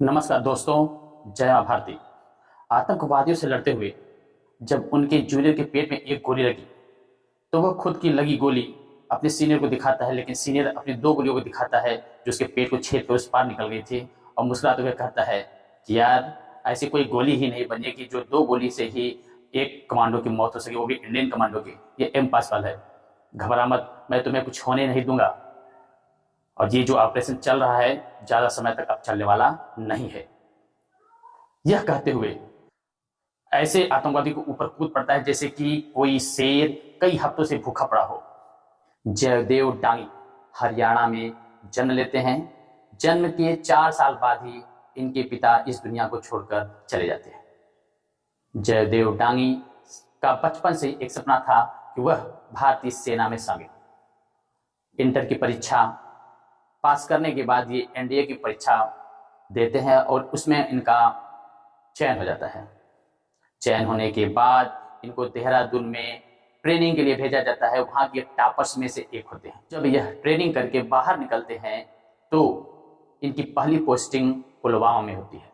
नमस्कार दोस्तों, जय मां भारती। आतंकवादियों से लड़ते हुए जब उनके जूनियर के पेट में एक गोली लगी तो वह खुद की लगी गोली अपने सीनियर को दिखाता है, लेकिन सीनियर अपनी दो गोलियों को दिखाता है जो उसके पेट को छेद कर उस पार निकल गई थी, और मुस्कुराते हुए कहता है कि यार ऐसी कोई गोली ही नहीं बनेगी जो दो गोली से ही एक कमांडो की मौत हो सके, वो भी इंडियन कमांडो की। ये एम पासवाल है, घबरा मत, मैं तुम्हें कुछ होने नहीं दूंगा। और ये जो ऑपरेशन चल रहा है ज्यादा समय तक अब चलने वाला नहीं है। यह कहते हुए ऐसे आतंकवादी को ऊपर कूद पड़ता है जैसे कि कोई शेर कई हफ्तों से भूखा पड़ा हो। जयदेव डांगी हरियाणा में जन्म लेते हैं। जन्म के 4 साल बाद ही इनके पिता इस दुनिया को छोड़कर चले जाते हैं। जयदेव डांगी का बचपन से एक सपना था कि वह भारतीय सेना में शामिल। इंटर की परीक्षा पास करने के बाद ये एनडीए की परीक्षा देते हैं और उसमें इनका चयन हो जाता है। चयन होने के बाद इनको देहरादून में ट्रेनिंग के लिए भेजा जाता है। वहां के टॉपर्स में से एक होते हैं। जब यह ट्रेनिंग करके बाहर निकलते हैं तो इनकी पहली पोस्टिंग पुलवामा में होती है,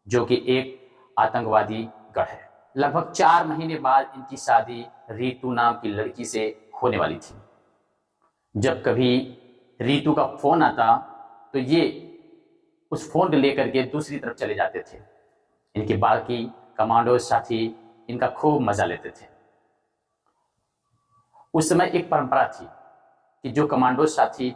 जो कि एक आतंकवादी गढ़ है। लगभग 4 महीने बाद इनकी शादी रीतू नाम की लड़की से होने वाली थी। जब कभी रीतू का फोन आता तो ये उस फोन को लेकर के दूसरी तरफ चले जाते थे। इनके बाकी कमांडो साथी इनका खूब मजा लेते थे। उस समय एक परंपरा थी कि जो कमांडो साथी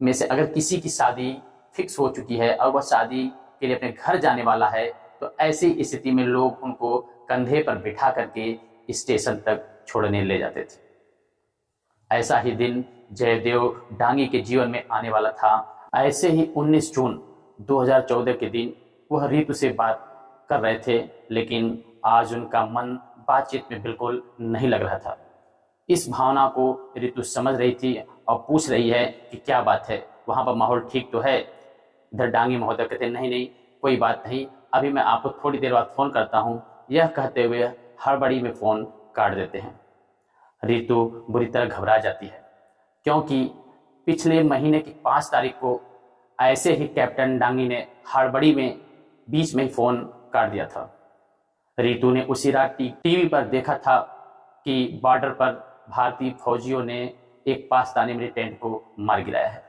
में से अगर किसी की शादी फिक्स हो चुकी है और वह शादी के लिए अपने घर जाने वाला है तो ऐसी स्थिति में लोग उनको कंधे पर बिठा करके स्टेशन तक छोड़ने ले जाते थे। ऐसा ही दिन जयदेव डांगी के जीवन में आने वाला था। ऐसे ही 19 जून 2014 के दिन वह रीतू से बात कर रहे थे, लेकिन आज उनका मन बातचीत में बिल्कुल नहीं लग रहा था। इस भावना को रीतू समझ रही थी और पूछ रही है कि क्या बात है, वहां पर माहौल ठीक तो है। इधर डांगी महोदय कहते नहीं नहीं कोई बात नहीं, अभी मैं आपको थोड़ी देर बाद फोन करता हूं। यह कहते हुए हड़बड़ी में फोन काट देते हैं। रीतू बुरी तरह घबरा जाती है क्योंकि पिछले महीने की 5 तारीख को ऐसे ही कैप्टन डांगी ने हड़बड़ी में बीच में ही फोन काट दिया था। रीतू ने उसी रात टीवी पर देखा था कि बॉर्डर पर भारतीय फौजियों ने एक पाकिस्तानी मिलिटेंट को मार गिराया है।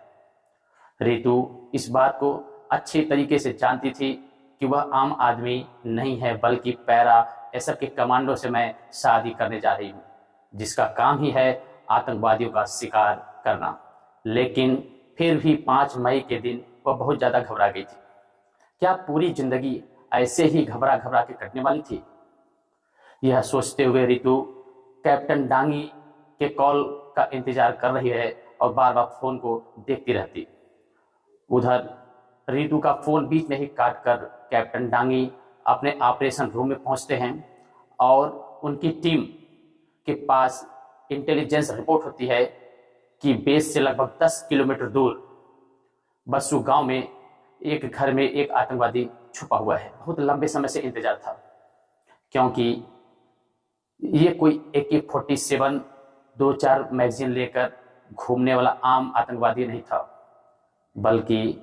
रीतू इस बात को अच्छे तरीके से जानती थी कि वह आम आदमी नहीं है, बल्कि पैरा एसएफ के कमांडो से मैं शादी करने जा रही हूँ, जिसका काम ही है आतंकवादियों का शिकार करना। लेकिन फिर भी 5 मई के दिन वह बहुत ज्यादा घबरा गई थी। क्या पूरी जिंदगी ऐसे ही घबरा घबरा के कटने वाली थी? यह सोचते हुए रीतू कैप्टन डांगी के कॉल का इंतजार कर रही है और बार बार फोन को देखती रहती। उधर रीतू का फोन बीच में ही काट कर कैप्टन डांगी अपने ऑपरेशन रूम में पहुंचते हैं और उनकी टीम के पास इंटेलिजेंस रिपोर्ट होती है कि बेस से लगभग 10 किलोमीटर दूर बस्सू गांव में एक घर में एक आतंकवादी छुपा हुआ है। बहुत लंबे समय से इंतजार था क्योंकि ये कोई AK-47 2-4 मैगजीन लेकर घूमने वाला आम आतंकवादी नहीं था, बल्कि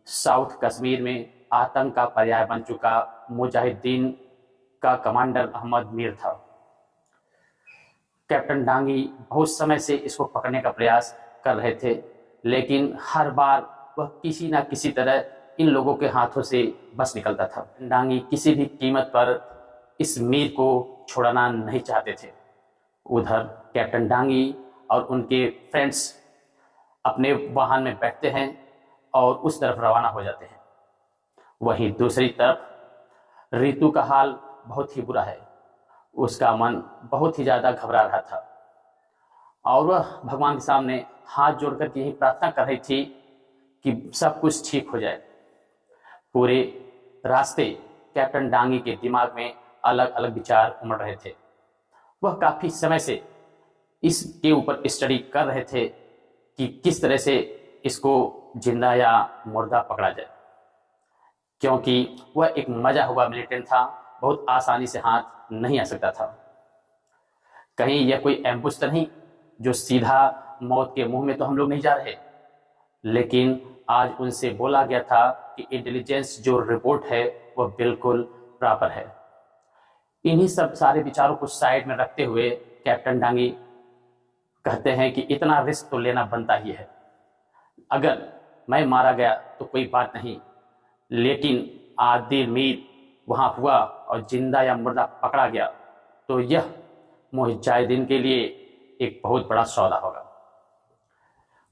साउथ कश्मीर में आतंक का पर्याय बन चुका मुजाहिदीन का कमांडर अहमद मीर था। कैप्टन डांगी बहुत समय से इसको पकड़ने का प्रयास कर रहे थे, लेकिन हर बार वह किसी ना किसी तरह इन लोगों के हाथों से बच निकलता था। डांगी किसी भी कीमत पर इस मीर को छोड़ना नहीं चाहते थे। उधर कैप्टन डांगी और उनके फ्रेंड्स अपने वाहन में बैठते हैं और उस तरफ रवाना हो जाते हैं। वहीं दूसरी तरफ रीतू का हाल बहुत ही बुरा है। उसका मन बहुत ही ज्यादा घबरा रहा था और वह भगवान के सामने हाथ जोड़कर के यही प्रार्थना कर रही थी कि सब कुछ ठीक हो जाए। पूरे रास्ते कैप्टन डांगी के दिमाग में अलग अलग विचार उमड़ रहे थे। वह काफी समय से इसके ऊपर स्टडी कर रहे थे कि किस तरह से इसको जिंदा या मुर्दा पकड़ा जाए, क्योंकि वह एक मजा हुआ मिलिटेंट था, बहुत आसानी से हाथ नहीं आ सकता था। कहीं यह कोई एम्बुश तो नहीं जो सीधा मौत के मुंह में तो हम लोग नहीं जा रहे। लेकिन आज उनसे बोला गया था कि इंटेलिजेंस जो रिपोर्ट है वह बिल्कुल प्रॉपर है। इन्हीं सब सारे विचारों को साइड में रखते हुए कैप्टन डांगी कहते हैं कि इतना रिस्क तो लेना बनता ही है। अगर मैं मारा गया तो कोई बात नहीं, लेकिन आदिल मीर वहां हुआ और जिंदा या मुर्दा पकड़ा गया तो यह मुजाहिदीन के लिए एक बहुत बड़ा सौदा होगा।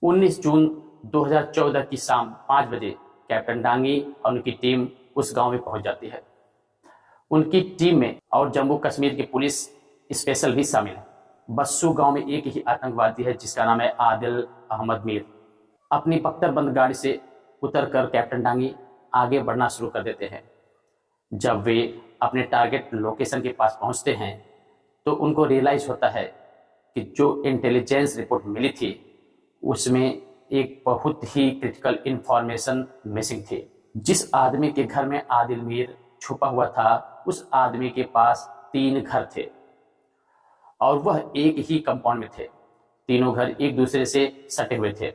19 जून 2014 की शाम 5 बजे कैप्टन डांगी और उनकी टीम उस गांव में पहुंच जाती है। उनकी टीम में और जम्मू कश्मीर की पुलिस स्पेशल भी शामिल है। बस्सू गांव में एक ही आतंकवादी है जिसका नाम है आदिल अहमद मीर। अपनी बख्तरबंद गाड़ी से उतरकर कैप्टन डांगी आगे बढ़ना शुरू कर देते हैं। जब वे अपने टारगेट लोकेशन के पास पहुंचते हैं तो उनको रियलाइज होता है कि जो इंटेलिजेंस रिपोर्ट मिली थी उसमें एक बहुत ही क्रिटिकल इंफॉर्मेशन मिसिंग थी। जिस आदमी के घर में आदिल मीर छुपा हुआ था उस आदमी के पास 3 घर थे और वह एक ही कंपाउंड में थे। तीनों घर एक दूसरे से सटे हुए थे।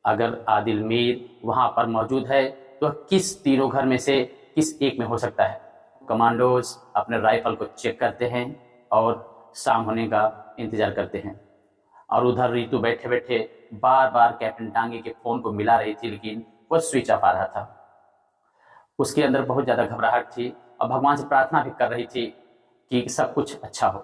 अगर आदिल मीर वहां पर मौजूद है तो किस तीनों घर में से किस एक में हो सकता है। कमांडोज अपने राइफल को चेक करते हैं और शाम होने का इंतजार करते हैं। और उधर रीतू बैठे बैठे बार बार कैप्टन डांगी के फोन को मिला रही थी, लेकिन वह स्विच ऑफ आ रहा था। उसके अंदर बहुत ज्यादा घबराहट थी और भगवान से प्रार्थना भी कर रही थी कि सब कुछ अच्छा हो।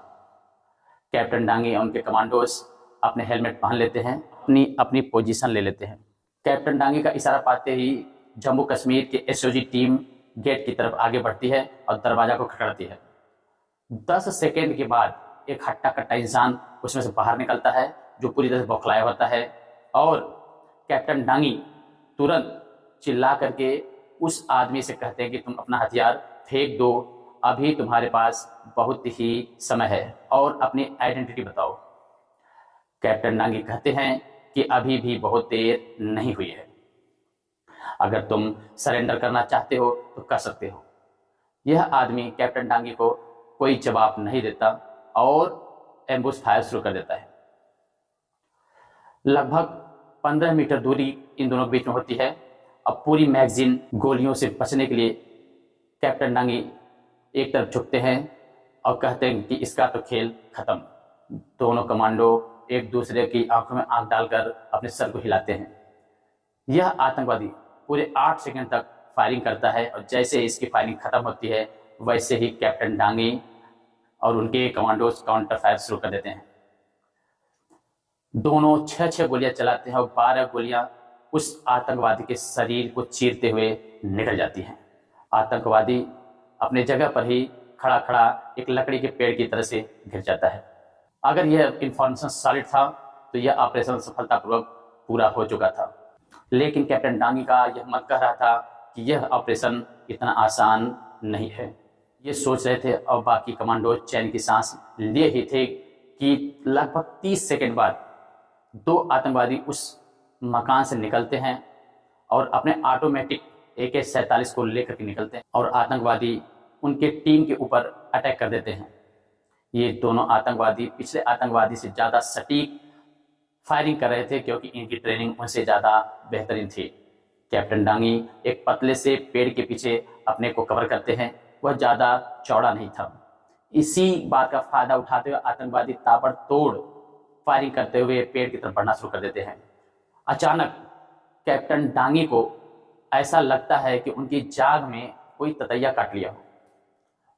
कैप्टन डांगी और उनके कमांडोज अपने हेलमेट पहन लेते हैं, अपनी अपनी पोजीशन ले लेते हैं। कैप्टन डांगी का इशारा पाते ही जम्मू कश्मीर की एसओजी टीम गेट की तरफ आगे बढ़ती है और दरवाजा को खटखटाती है। 10 सेकेंड के बाद एक हट्टा कट्टा इंसान उसमें से बाहर निकलता है जो पूरी तरह से बौखलाया होता है और कैप्टन डांगी तुरंत चिल्ला करके उस आदमी से कहते हैं कि तुम अपना हथियार फेंक दो, अभी तुम्हारे पास बहुत ही समय है और अपनी आइडेंटिटी बताओ। कैप्टन डांगी कहते हैं कि अभी भी बहुत देर नहीं हुई है, अगर तुम सरेंडर करना चाहते हो तो कर सकते हो। यह आदमी कैप्टन डांगी को कोई जवाब नहीं देता और एम्बुश फायर शुरू कर देता है। लगभग 15 मीटर दूरी इन दोनों के बीच में होती है। अब पूरी मैगजीन गोलियों से बचने के लिए कैप्टन डांगी एक तरफ झुकते हैं और कहते हैं कि इसका तो खेल खत्म। दोनों कमांडो एक दूसरे की आंखों में आंख डालकर अपने सर को हिलाते हैं। यह आतंकवादी पूरे 8 सेकंड तक फायरिंग करता है और जैसे ही इसकी फायरिंग खत्म होती है वैसे ही कैप्टन डांगी और उनके कमांडोज काउंटर फायर शुरू कर देते हैं। दोनों 6-6 गोलियां चलाते हैं और 12 गोलियां उस आतंकवादी के शरीर को चीरते हुए निकल जाती हैं। आतंकवादी अपने जगह पर ही खड़ा खड़ा एक लकड़ी के पेड़ की तरह से गिर जाता है। अगर यह इंफॉर्मेशन सॉलिड था तो यह ऑपरेशन सफलतापूर्वक पूरा हो चुका था, लेकिन कैप्टन डांगी का यह मन कह रहा था कि यह ऑपरेशन इतना आसान नहीं है। ये सोच रहे थे और बाकी कमांडो चैन की सांस लिए ही थे कि लगभग 30 सेकंड बाद 2 आतंकवादी उस मकान से निकलते हैं और अपने ऑटोमेटिक AK-47 को लेकर के निकलते हैं और आतंकवादी उनके टीम के ऊपर अटैक कर देते हैं। ये दोनों आतंकवादी पिछले आतंकवादी से ज़्यादा सटीक फायरिंग कर रहे थे क्योंकि इनकी ट्रेनिंग उनसे ज़्यादा बेहतरीन थी। कैप्टन डांगी एक पतले से पेड़ के पीछे अपने को कवर करते हैं, वह ज़्यादा चौड़ा नहीं था। इसी बात का फायदा उठाते हुए आतंकवादी ताबड़तोड़ फायरिंग करते हुए पेड़ की तरफ बढ़ना शुरू कर देते हैं। अचानक कैप्टन डांगी को ऐसा लगता है कि उनकी जाग में कोई ततैया काट लिया हो।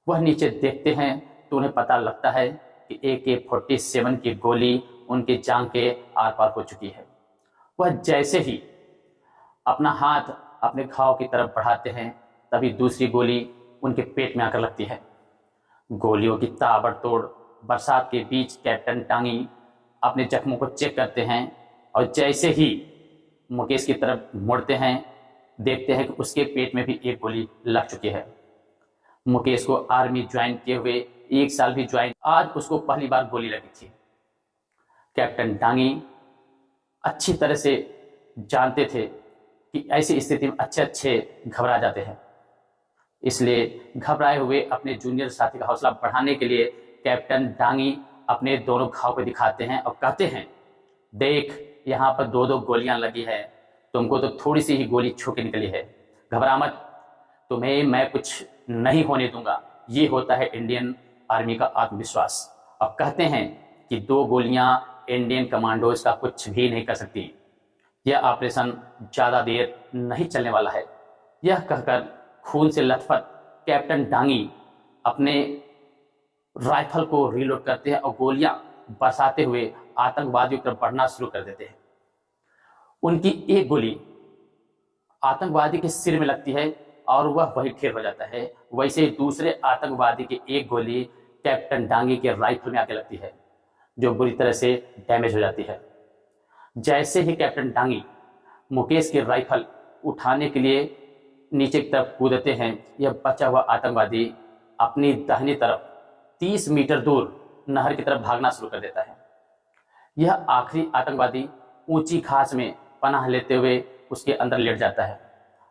वह नीचे देखते हैं तो उन्हें पता लगता है कि AK-47 की गोली उनकी जांघ के आर पार हो चुकी है। वह जैसे ही अपना हाथ अपने घाव की तरफ बढ़ाते हैं तभी दूसरी गोली उनके पेट में आकर लगती है। गोलियों की ताबड़तोड़ बरसात के बीच कैप्टन डांगी अपने जख्मों को चेक करते हैं और जैसे ही मुकेश की तरफ मुड़ते हैं देखते हैं कि उसके पेट में भी एक गोली लग चुकी है। मुकेश को आर्मी ज्वाइन किए हुए 1 साल भी ज्वाइन, आज उसको पहली बार गोली लगी थी। कैप्टन डांगी अच्छी तरह से जानते थे कि ऐसी स्थिति में अच्छे घबरा जाते हैं, इसलिए घबराए हुए अपने जूनियर साथी का हौसला बढ़ाने के लिए कैप्टन डांगी अपने दोनों घाव को दिखाते हैं और कहते हैं, देख यहाँ पर 2-2 गोलियां लगी है, तुमको तो थोड़ी सी ही गोली छू के निकली है, घबरा मत, तुम्हें मैं कुछ नहीं होने दूंगा। ये होता है इंडियन आर्मी का आत्मविश्वास। अब कहते हैं कि 2 गोलियां इंडियन कमांडोज का कुछ भी नहीं कर सकती, यह ऑपरेशन ज़्यादा देर नहीं चलने वाला है। यह कहकर खून से लथपथ कैप्टन डांगी अपने राइफल को रीलोड करते हैं और गोलियां बरसाते हुए आतंकवादियों की तरफ बढ़ना शुरू कर देते हैं। उनकी एक गोली आतंकवादी के सिर में लगती है और वह वही ढेर हो जाता है। वैसे ही दूसरे आतंकवादी की एक गोली कैप्टन डांगी के राइफल में आके लगती है, जो बुरी तरह से डैमेज हो जाती है। जैसे ही कैप्टन डांगी मुकेश की राइफल उठाने के लिए नीचे की तरफ कूदते हैं, यह बचा हुआ आतंकवादी अपनी दाहिनी तरफ 30 मीटर दूर नहर की तरफ भागना शुरू कर देता है। यह आखिरी आतंकवादी ऊंची घास में पनाह लेते हुए उसके अंदर लेट जाता है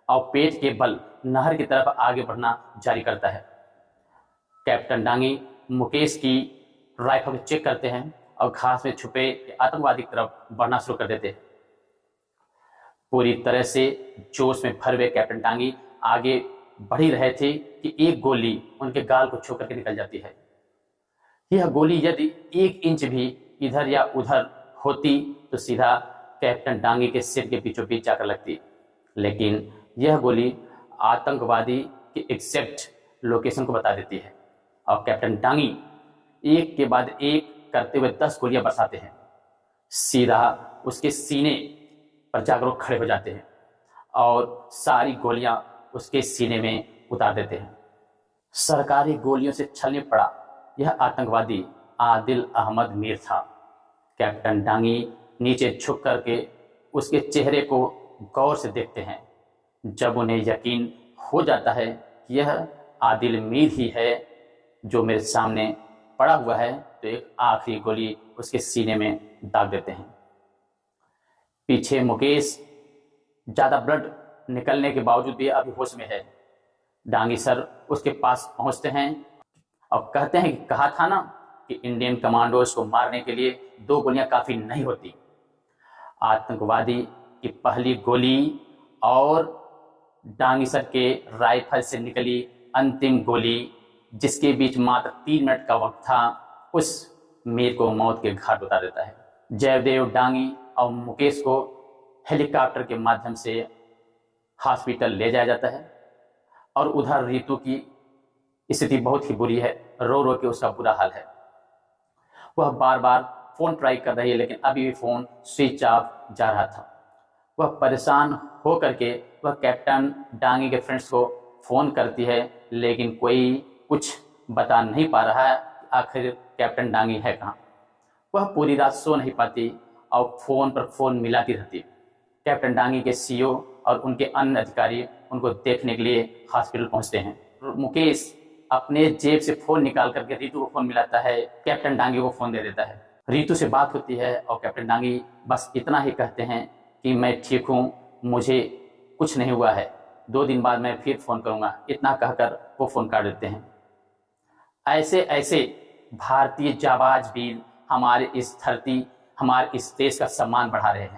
और पेट के बल नहर की तरफ आगे बढ़ना जारी करता है। कैप्टन डांगी मुकेश की राइफल को चेक करते हैं और घास में छुपे आतंकवादी की तरफ बढ़ना शुरू कर देते हैं। पूरी तरह से जोश में भरे हुए कैप्टन डांगी आगे बढ़ ही रहे थे कि एक गोली उनके गाल को छू करके निकल जाती है। यह गोली यदि 1 इंच भी इधर या उधर होती तो सीधा कैप्टन डांगी के सिर के बीचों बीच जाकर लगती, लेकिन यह गोली आतंकवादी की एग्जैक्ट लोकेशन को बता देती है और कैप्टन डांगी एक के बाद एक करते हुए 10 गोलियां बरसाते हैं। सीधा उसके सीने पर जाकर खड़े हो जाते हैं और सारी गोलियां उसके सीने में उतार देते हैं। सरकारी गोलियों से छलने पड़ा यह आतंकवादी आदिल अहमद मीर था। कैप्टन डांगी नीचे झुक करके उसके चेहरे को गौर से देखते हैं। जब उन्हें यकीन हो जाता है कि यह आदिल मीर ही है जो मेरे सामने पड़ा हुआ है, तो एक आखिरी गोली उसके सीने में दाग देते हैं। पीछे मुकेश ज़्यादा ब्लड निकलने के बावजूद भी अभी होश में है। डांगी सर उसके पास पहुंचते हैं और कहते हैं कि कहा था ना कि इंडियन कमांडोज को मारने के लिए 2 गोलियां काफ़ी नहीं होती। आतंकवादी की पहली गोली और डांगी सर के राइफल से निकली अंतिम गोली, जिसके बीच मात्र 3 मिनट का वक्त था, उस मीर को मौत के घाट उतार देता है। जयदेव डांगी और मुकेश को हेलीकॉप्टर के माध्यम से हॉस्पिटल ले जाया जाता है और उधर रितु की स्थिति बहुत ही बुरी है, रो रो के उसका बुरा हाल है। वह बार बार फोन ट्राई कर रही है लेकिन अभी भी फोन स्विच ऑफ जा रहा था। वह परेशान हो करके वह कैप्टन डांगी के फ्रेंड्स को फोन करती है, लेकिन कोई कुछ बता नहीं पा रहा है आखिर कैप्टन डांगी है कहाँ। वह पूरी रात सो नहीं पाती और फोन पर फोन मिलाती रहती। कैप्टन डांगी के सीईओ और उनके अन्य अधिकारी उनको देखने के लिए हॉस्पिटल पहुंचते हैं। मुकेश अपने जेब से फोन निकाल करके रितु को फोन मिलाता है, कैप्टन डांगी को फोन दे देता है। रितु से बात होती है और कैप्टन डांगी बस इतना ही कहते हैं कि मैं ठीक हूँ, मुझे कुछ नहीं हुआ है, 2 दिन बाद मैं फिर फोन करूंगा। इतना कहकर वो फोन काट देते हैं। ऐसे ऐसे भारतीय जाबाज वीर हमारे इस धरती, हमारे इस देश का सम्मान बढ़ा रहे हैं।